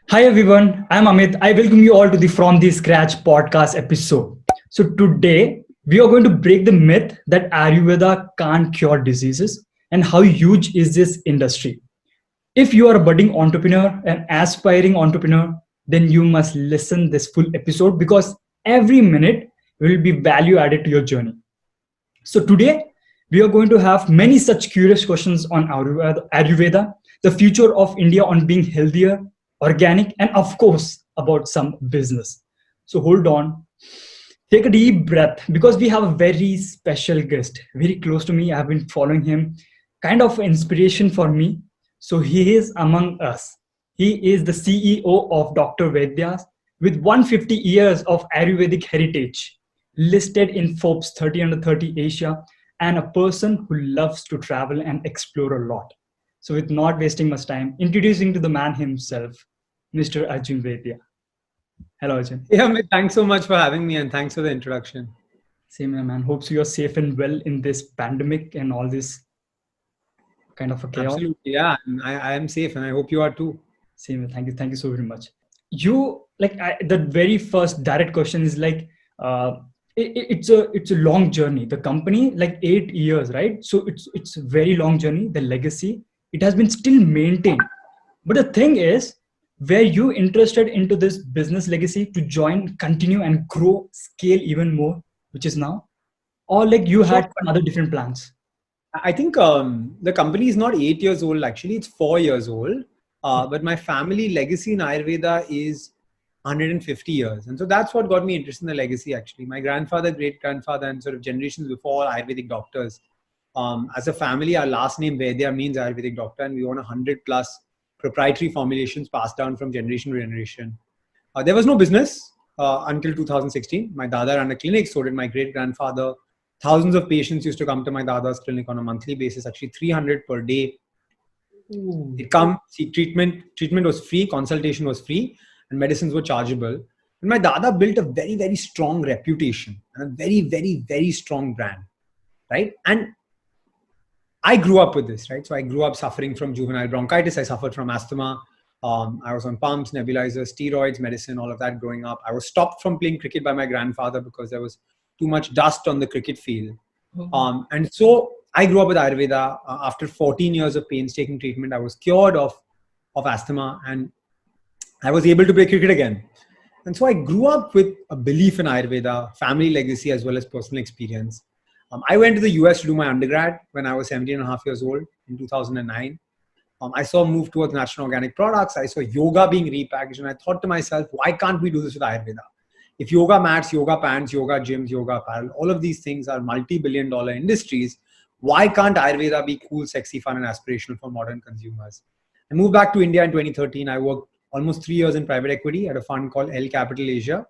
Hi everyone, I'm Amit. I welcome you all to the From the Scratch podcast episode. So today we are going to break the myth that Ayurveda can't cure diseases and how huge is this industry. If you are a budding entrepreneur, an aspiring entrepreneur, then you must listen this full episode because every minute will be value added to your journey. So today we are going to have many such curious questions on Ayurveda, the future of India on being healthier, organic, and of course about some business. So hold on, take a deep breath because we have a very special guest, very close to me. I've been following him, kind of inspiration for me. So he is among us. He is the CEO of Dr. Vaidya with 150 years of Ayurvedic heritage, listed in Forbes 30 under 30 Asia, and a person who loves to travel and explore a lot. So, with not wasting much time, introducing to the man himself, Mr. Arjun Vaidya. Hello, Arjun. Yeah, Amit, thanks so much for having me and thanks for the introduction. Same here, man. Hopes you are safe and well in this pandemic and all this kind of a chaos. Absolutely. Yeah, and I am safe and I hope you are too. Same here. Thank you. Thank you so very much. The very first direct question is like, uh, it's a long journey. The company, like 8 years, right? So it's a very long journey. The legacy, it has been still maintained. But the thing is, were you interested into this business legacy to join, continue, and grow, scale even more, which is now, or like you So had some other different plans? I think the company is not 8 years old, actually, it's 4 years old. But my family legacy in Ayurveda is 150 years. And so that's what got me interested in the legacy, actually. My grandfather, great grandfather, and sort of generations before Ayurvedic doctors. As a family, our last name Vaidya means Ayurvedic doctor, and we own 100 plus proprietary formulations passed down from generation to generation. There was no business until 2016. My dada ran a clinic, so did my great grandfather. Thousands of patients used to come to my dada's clinic on a monthly basis, actually 300 per day. Ooh. It come see treatment was free, consultation was free, and medicines were chargeable. And my dada built a very strong reputation and a very strong brand, right? And I grew up with this, right? So I grew up suffering from juvenile bronchitis. I suffered from asthma. I was on pumps, nebulizers, steroids, medicine, all of that growing up. I was stopped from playing cricket by my grandfather because there was too much dust on the cricket field. Oh. And so I grew up with Ayurveda. After 14 years of painstaking treatment, I was cured of asthma and I was able to play cricket again. And so I grew up with a belief in Ayurveda, family legacy, as well as personal experience. I went to the US to do my undergrad when I was 17 and a half years old in 2009. I saw a move towards natural organic products. I saw yoga being repackaged. And I thought to myself, why can't we do this with Ayurveda? If yoga mats, yoga pants, yoga gyms, yoga apparel, all of these things are multi-billion dollar industries, why can't Ayurveda be cool, sexy, fun, and aspirational for modern consumers? I moved back to India in 2013. I worked almost 3 years in private equity at a fund called L Capital Asia,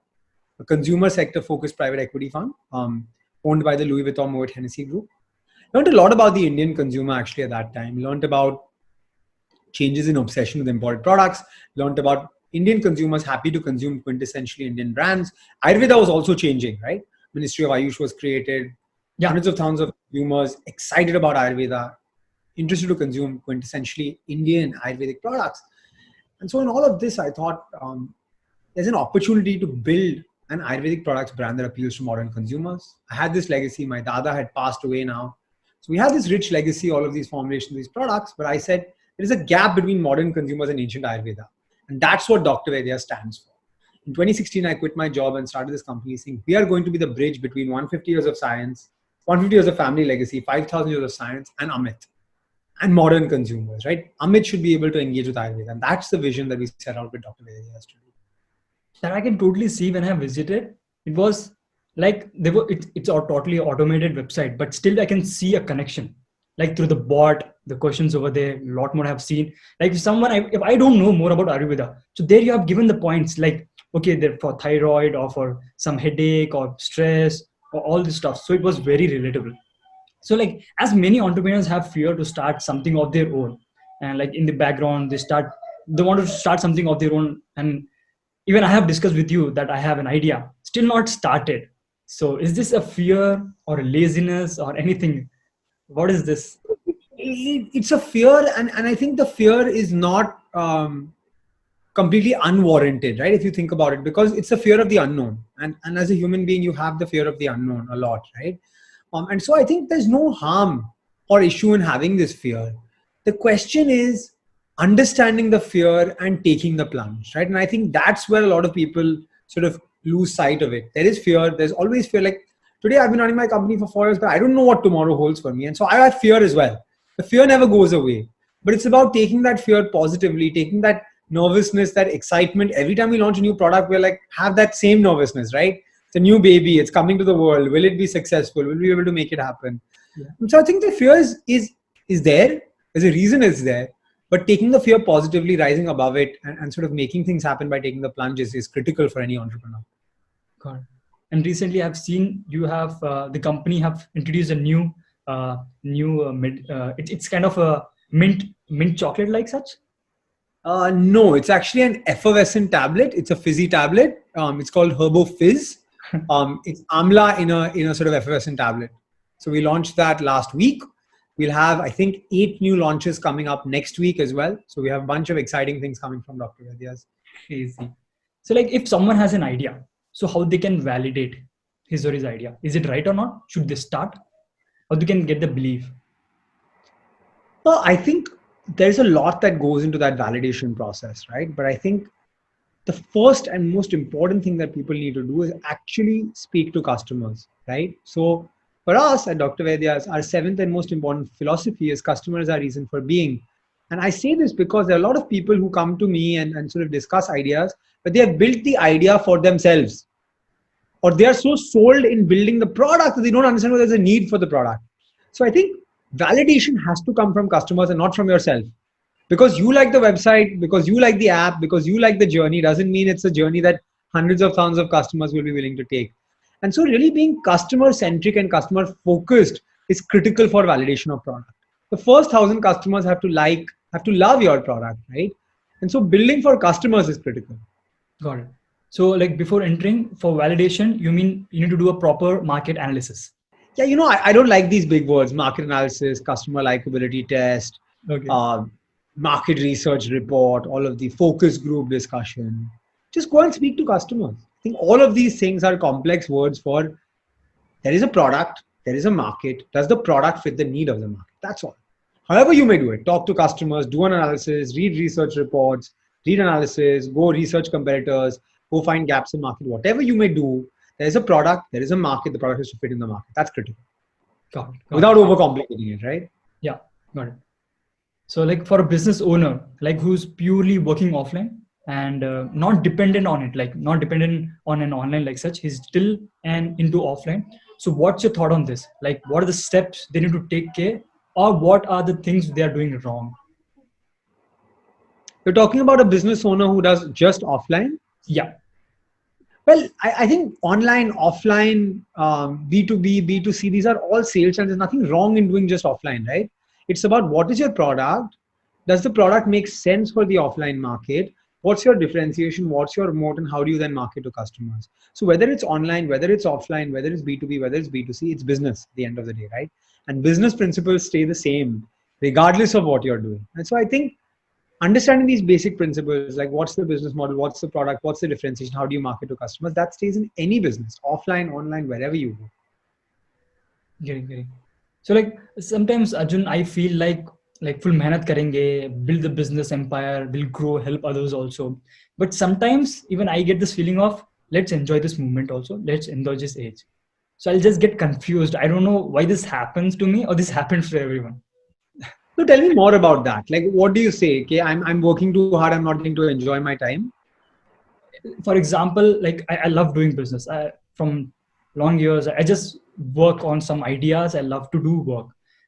a consumer sector focused private equity fund owned by the Louis Vuitton Moet Hennessy Group. Learned a lot about the Indian consumer actually at that time. Learned about changes in obsession with imported products. Learned about Indian consumers happy to consume quintessentially Indian brands. Ayurveda was also changing, right? Ministry of Ayush was created. Yeah. Hundreds of thousands of consumers excited about Ayurveda, interested to consume quintessentially Indian Ayurvedic products. And so in all of this, I thought there's an opportunity to build an Ayurvedic products brand that appeals to modern consumers. I had this legacy. My dada had passed away now. So we have this rich legacy, all of these formulations, these products. But I said there is a gap between modern consumers and ancient Ayurveda. And that's what Dr. Vaidya stands for. In 2016, I quit my job and started this company saying we are going to be the bridge between 150 years of science, 150 years of family legacy, 5,000 years of science, and Amit and modern consumers, right? Amit should be able to engage with Ayurveda. And that's the vision that we set out with Dr. Vaidya yesterday. That I can totally see when I visited. It was like it's a totally automated website, but still I can see a connection. Like through the bot, the questions over there, a lot more I've seen. Like if I don't know more about Ayurveda, so there you have given the points like, okay, they're for thyroid or for some headache or stress or all this stuff. So it was very relatable. So like as many entrepreneurs have fear to start something of their own, and like in the background they want to start something of their own, and even I have discussed with you that I have an idea, still not started. So is this a fear or a laziness or anything? What is this? It's a fear, and I think the fear is not completely unwarranted, right? If you think about it, because it's the fear of the unknown. And as a human being, you have the fear of the unknown a lot, right? And so I think there's no harm or issue in having this fear. The question is understanding the fear and taking the plunge, right? And I think that's where a lot of people sort of lose sight of it. There is fear. There's always fear. Like today, I've been running my company for 4 years, but I don't know what tomorrow holds for me. And so I have fear as well. The fear never goes away. But it's about taking that fear positively, taking that nervousness, that excitement. Every time we launch a new product, we're like, have that same nervousness, right? It's a new baby. It's coming to the world. Will it be successful? Will we be able to make it happen? Yeah. And so I think the fear is there. There's a reason it's there. But taking the fear positively, rising above it, and sort of making things happen by taking the plunge is critical for any entrepreneur. Got it. And recently, I've seen you have the company have introduced a it's kind of a mint chocolate like such. No, it's actually an effervescent tablet. It's a fizzy tablet. It's called Herbo Fizz. It's amla in a sort of effervescent tablet. So we launched that last week. We'll have, I think, 8 new launches coming up next week as well. So we have a bunch of exciting things coming from Dr. Vaidya's. Crazy. So like if someone has an idea, so how they can validate his or his idea? Is it right or not? Should they start? How they can get the belief? Well, I think there's a lot that goes into that validation process, right? But I think the first and most important thing that people need to do is actually speak to customers, right? So for us at Dr. Vaidya's, our 7th and most important philosophy is customers are reason for being. And I say this because there are a lot of people who come to me and sort of discuss ideas, but they have built the idea for themselves. Or they are so sold in building the product that they don't understand whether there's a need for the product. So I think validation has to come from customers and not from yourself. Because you like the website, because you like the app, because you like the journey, doesn't mean it's a journey that hundreds of thousands of customers will be willing to take. And so really being customer centric and customer focused is critical for validation of product. The first 1,000 customers have to love your product, right? And so building for customers is critical. Got it. So like before entering for validation, you mean you need to do a proper market analysis? Yeah, I don't like these big words, market analysis, customer likability test, market research report, all of the focus group discussion. Just go and speak to customers. I think all of these things are complex words for there is a product, there is a market. Does the product fit the need of the market? That's all. However you may do it, talk to customers, do an analysis, read research reports, read analysis, go research competitors, go find gaps in market, whatever you may do. There is a product, there is a market, the product has to fit in the market. That's critical. Got it. Without overcomplicating it, right? Yeah, got it. So like for a business owner, like who's purely working offline and not dependent on it, like not dependent on an online like such, he's still into offline. So what's your thought on this? Like what are the steps they need to take care, or what are the things they are doing wrong? You're talking about a business owner who does just offline? Yeah. Well, I think online, offline, B2B, B2C, these are all sales, and there's nothing wrong in doing just offline, right? It's about what is your product? Does the product make sense for the offline market? What's your differentiation? What's your moat? And how do you then market to customers? So whether it's online, whether it's offline, whether it's B2B, whether it's B2C, it's business at the end of the day, right? And business principles stay the same regardless of what you're doing. And so I think understanding these basic principles, like what's the business model, what's the product, what's the differentiation, how do you market to customers, that stays in any business, offline, online, wherever you go. Getting. So like sometimes Arjun, I feel like full mehnat karenge, build the business empire, will grow, help others also. But sometimes even I get this feeling of let's enjoy this moment also, let's enjoy this age. So I'll just get confused. I don't know why this happens to me or this happens to everyone. So tell me more about that. Like, what do you say? Okay, I'm working too hard. I'm not getting to enjoy my time. For example, like I love doing business. From long years, I just work on some ideas. I love to do work.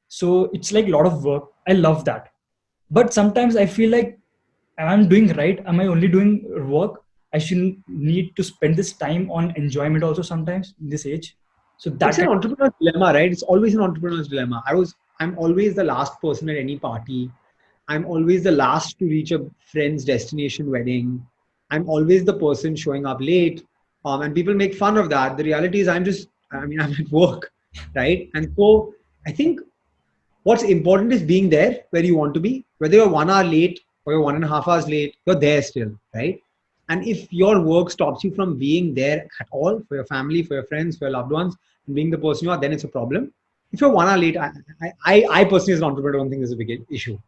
So it's like a lot of work. I love that. But sometimes I feel like, am I doing right? Am I only doing work? I shouldn't need to spend this time on enjoyment also sometimes in this age. So that's an entrepreneur's dilemma, right? It's always an entrepreneur's dilemma. I'm always the last person at any party. I'm always the last to reach a friend's destination wedding. I'm always the person showing up late. And people make fun of that. The reality is I'm at work, right? And so I think what's important is being there where you want to be, whether you're 1 hour late or you're 1.5 hours late, you're there still, right? And if your work stops you from being there at all for your family, for your friends, for your loved ones, and being the person you are, then it's a problem. If you're 1 hour late, I personally as an entrepreneur don't think there's a big issue.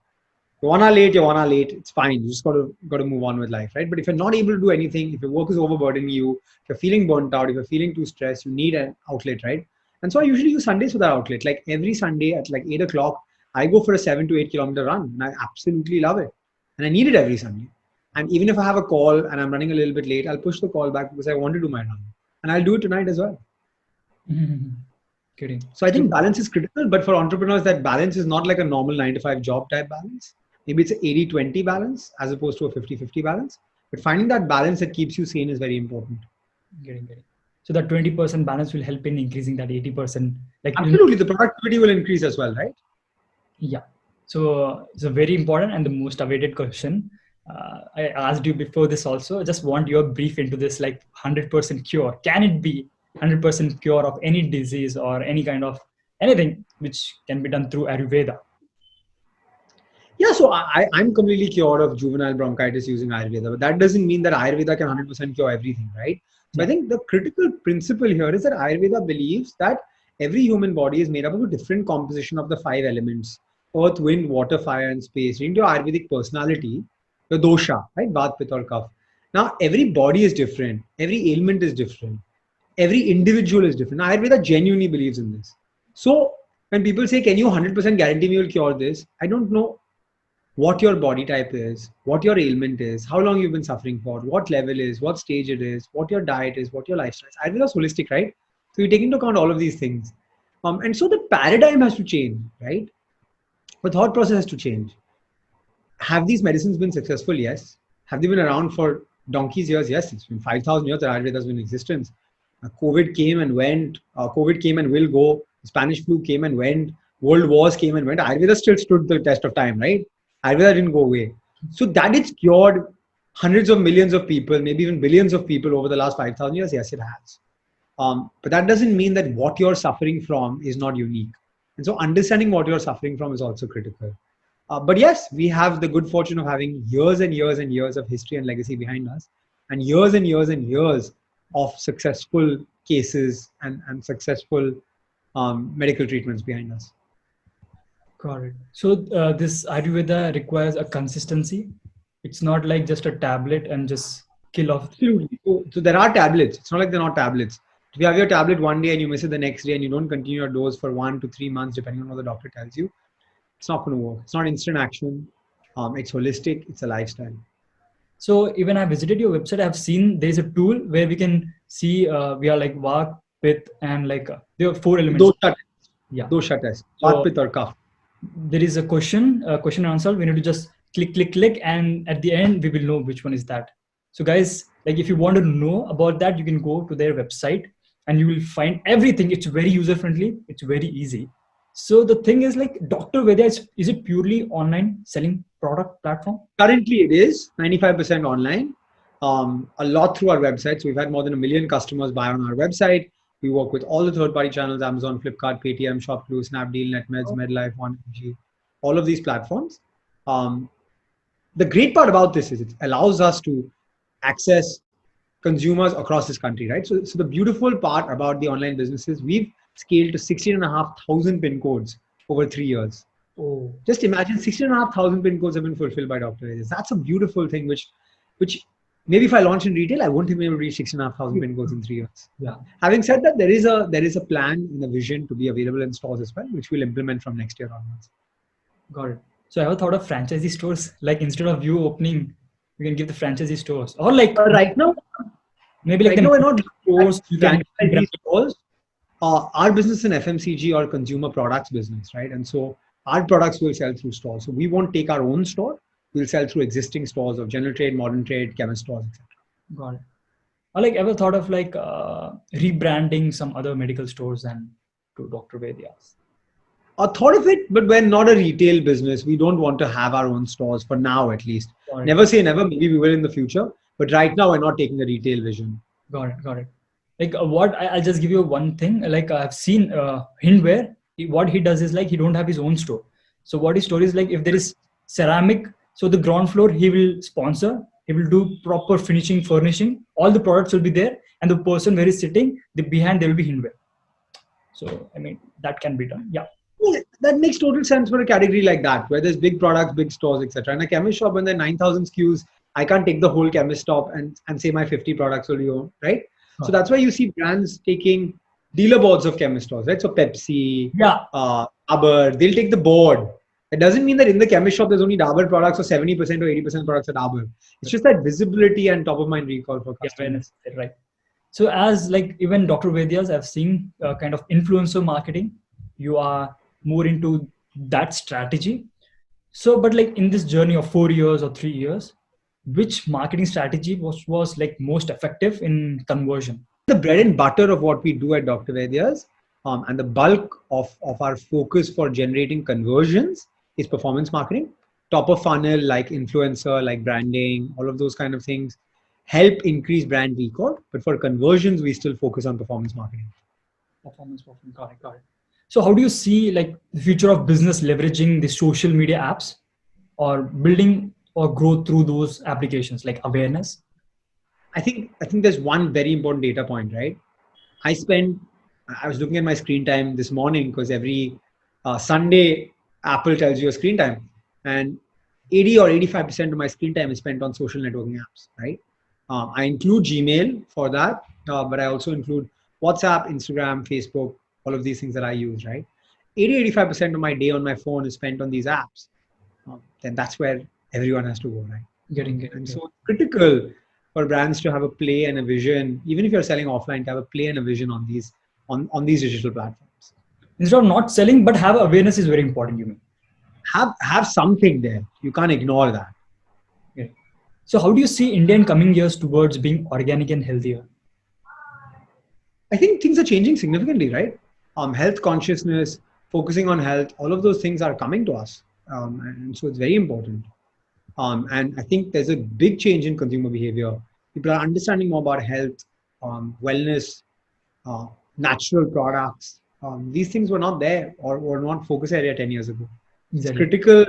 You're 1 hour late, you're 1 hour late. It's fine. You just got to move on with life, right? But if you're not able to do anything, if your work is overburdening you, if you're feeling burnt out, if you're feeling too stressed, you need an outlet, right? And so I usually use Sundays for that outlet. Like every Sunday at like 8 o'clock, I go for a 7 to 8 kilometer run, and I absolutely love it. And I need it every Sunday. And even if I have a call and I'm running a little bit late, I'll push the call back because I want to do my run, and I'll do it tonight as well. Kidding. So I think balance is critical, but for entrepreneurs, that balance is not like a normal 9 to 5 job type balance. Maybe it's an 80-20 balance as opposed to a 50-50 balance. But finding that balance that keeps you sane is very important. Getting. So that 20% balance will help in increasing that 80%. Like absolutely, the productivity will increase as well, right? Yeah. So it's a very important and the most awaited question. I asked you before this also. I just want your brief into this, like 100% cure. Can it be 100% cure of any disease or any kind of anything which can be done through Ayurveda? Yeah, so I'm completely cured of juvenile bronchitis using Ayurveda, but that doesn't mean that Ayurveda can 100% cure everything, right? So I think the critical principle here is that Ayurveda believes that every human body is made up of a different composition of the 5 elements: earth, wind, water, fire, and space. Into your Ayurvedic personality, the dosha, right? Vata, Pitta, or Kapha. Now, every body is different. Every ailment is different. Every individual is different. Ayurveda genuinely believes in this. So when people say, can you 100% guarantee me you'll cure this? I don't know what your body type is, what your ailment is, how long you've been suffering for, what level is, what stage it is, what your diet is, what your lifestyle is. Ayurveda is holistic, right? So you take into account all of these things. And so the paradigm has to change, right? The thought process has to change. Have these medicines been successful? Yes. Have they been around for donkey's years? Yes. It's been 5,000 years that Ayurveda has been in existence. COVID came and went. COVID came and will go. Spanish flu came and went. World wars came and went. Ayurveda still stood the test of time, right? Ayurveda didn't go away. So that it's cured hundreds of millions of people, maybe even billions of people over the last 5,000 years. Yes, it has. But that doesn't mean that what you're suffering from is not unique. And so understanding what you're suffering from is also critical. But yes, we have the good fortune of having years and years and years of history and legacy behind us, and years and years and years of successful cases and successful medical treatments behind us. Got it. So this Ayurveda requires a consistency. It's not like just a tablet and just kill off. Absolutely. So there are tablets. It's not like they're not tablets. If you have your tablet one day and you miss it the next day and you don't continue your dose for 1 to 3 months, depending on what the doctor tells you, it's not going to work. It's not instant action. It's holistic. It's a lifestyle. So even I visited your website. I've seen there's a tool where we can see we are like Vata, Pitta, and like there are 4 elements. Dosha test. Yeah. Dosha test. Vata, Pitta, or Kapha. There is a question and answer. We need to just click, and at the end we will know which one is that. So guys, like if you want to know about that, you can go to their website and you will find everything. It's very user friendly. It's very easy. So the thing is, like Dr. Vaidya, is it purely online selling product platform? Currently it is 95% online. A lot through our website. So we've had more than 1 million customers buy on our website. We work with all the third-party channels: Amazon, Flipkart, Paytm, ShopClue, Snapdeal, NetMeds, MedLife, OneMG, all of these platforms. The great part about this is it allows us to access consumers across this country, right? So the beautiful part about the online business is we've scaled to 16,500 pin codes over 3 years. Oh. Just imagine 16,500 pin codes have been fulfilled by Dr. Vaidya. That's a beautiful thing, which maybe if I launch in retail, I won't even be able to reach 6,500 pin codes in 3 years. Yeah. Having said that, there is a plan and a vision to be available in stores as well, which we'll implement from next year onwards. Got it. So I ever thought of franchisee stores, like instead of you opening, you can give the franchisee stores, or like right now, maybe like we're not stores. franchisee stores. Our business in FMCG or consumer products business, right? And so our products will sell through stores. So we won't take our own store. We'll sell through existing stores of general trade, modern trade, chemist stores, etc. Got it. Or like ever thought of like rebranding some other medical stores and to Dr. Vaidya's? I thought of it, but we're not a retail business. We don't want to have our own stores for now, at least. Never say never. Maybe we will in the future. But right now, we're not taking a retail vision. Got it. Like what I'll just give you one thing. Like I've seen Hindware. What he does is like he don't have his own store. So what his store is like, if there is ceramic So the ground floor he will sponsor. He will do proper finishing, furnishing. All the products will be there, and the person where he's sitting, the behind there will be hidden. So I mean that can be done. Yeah. Yeah, that makes total sense for a category like that, where there's big products, big stores, etc. In a chemist shop, when there are 9,000 SKUs, I can't take the whole chemist shop and say my 50 products will be own, right? So that's why you see brands taking dealer boards of chemist stores, right? So Pepsi, Yeah. Dabur, they'll take the board. It doesn't mean that in the chemist shop there's only Dabur products or 70% or 80% products are Dabur. It's just that visibility and top of mind recall for customers. Yeah, right. So as like even Dr. Vaidya's, I've seen kind of influencer marketing. You are more into that strategy. So, but like in this journey of 4 years or 3 years, which marketing strategy was like most effective in conversion? The bread and butter of what we do at Dr. Vaidya's and the bulk of our focus for generating conversions is performance marketing. Top of funnel, like influencer, like branding, all of those kind of things help increase brand recall. But for conversions, we still focus on performance marketing. Performance. Got it. So how do you see like the future of business leveraging the social media apps or building or grow through those applications like awareness? I think there's one very important data point, right? I was looking at my screen time this morning because every Sunday Apple tells you a screen time, and 80 or 85% of my screen time is spent on social networking apps, right? I include Gmail for that, but I also include WhatsApp, Instagram, Facebook, all of these things that I use, right? 80-85% of my day on my phone is spent on these apps. Then that's where everyone has to go, right? And so it's critical for brands to have a play and a vision, even if you're selling offline, to have a play and a vision on these digital platforms. Instead of not selling, but have awareness is very important, you mean? Have something there. You can't ignore that. Yeah. So how do you see India in coming years towards being organic and healthier? I think things are changing significantly, right? Health consciousness, focusing on health, all of those things are coming to us. And so it's very important. And I think there's a big change in consumer behavior. People are understanding more about health, wellness, natural products. These things were not there or were not focus area 10 years ago. It's critical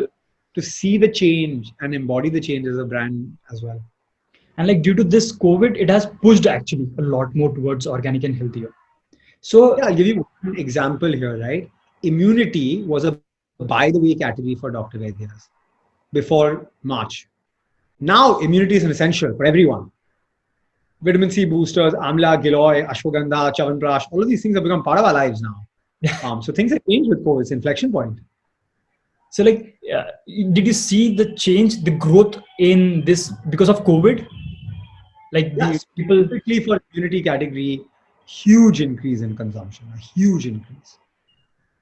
to see the change and embody the change as a brand as well. And like due to this COVID, it has pushed actually a lot more towards organic and healthier. So yeah, I'll give you one example here, right? Immunity was a by the way category for Dr. Vaidya's before March. Now immunity is an essential for everyone. Vitamin C boosters, Amla, Giloy, Ashwagandha, Chavanprash, all of these things have become part of our lives now. So things have changed with COVID. It's inflection point. So like, did you see the change, the growth in this because of COVID? Like yes, people specifically for immunity category, huge increase in consumption, a huge increase.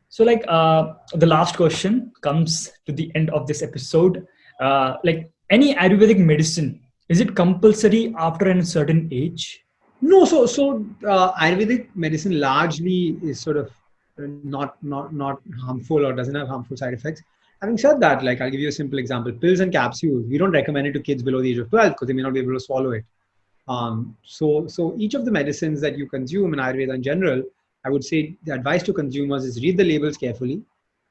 So like the last question comes to the end of this episode. Like any Ayurvedic medicine, is it compulsory after a certain age? No, so Ayurvedic medicine largely is sort of not harmful or doesn't have harmful side effects. Having said that, like I'll give you a simple example: pills and capsules. We don't recommend it to kids below the age of 12 because they may not be able to swallow it. So each of the medicines that you consume in Ayurveda in general, I would say the advice to consumers is read the labels carefully.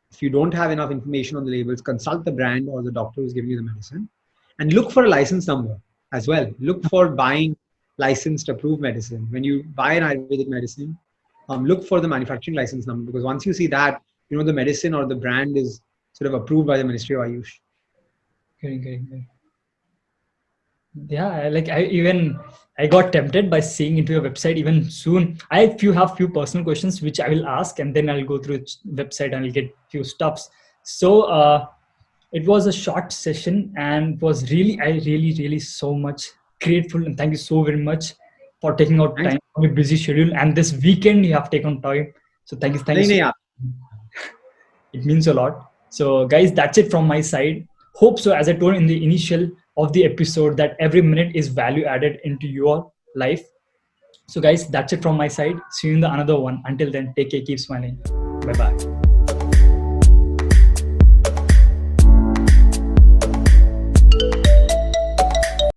If you don't have enough information on the labels, consult the brand or the doctor who's giving you the medicine, and look for a license number as well. Look for buying licensed approved medicine. When you buy an Ayurvedic medicine, look for the manufacturing license number, because once you see that, you know the medicine or the brand is sort of approved by the Ministry of Ayush. Okay. Yeah, like I got tempted by seeing into your website even soon. I have few personal questions which I will ask, and then I'll go through its website and I'll get few stuffs. So it was a short session and I really so much grateful, and thank you so very much for taking out time from your busy schedule, and this weekend you have taken time. So thank you. It means a lot. So guys, that's it from my side. Hope so, as I told in the initial of the episode, that every minute is value added into your life. So guys, that's it from my side. See you in the another one. Until then, take care, keep smiling. Bye bye.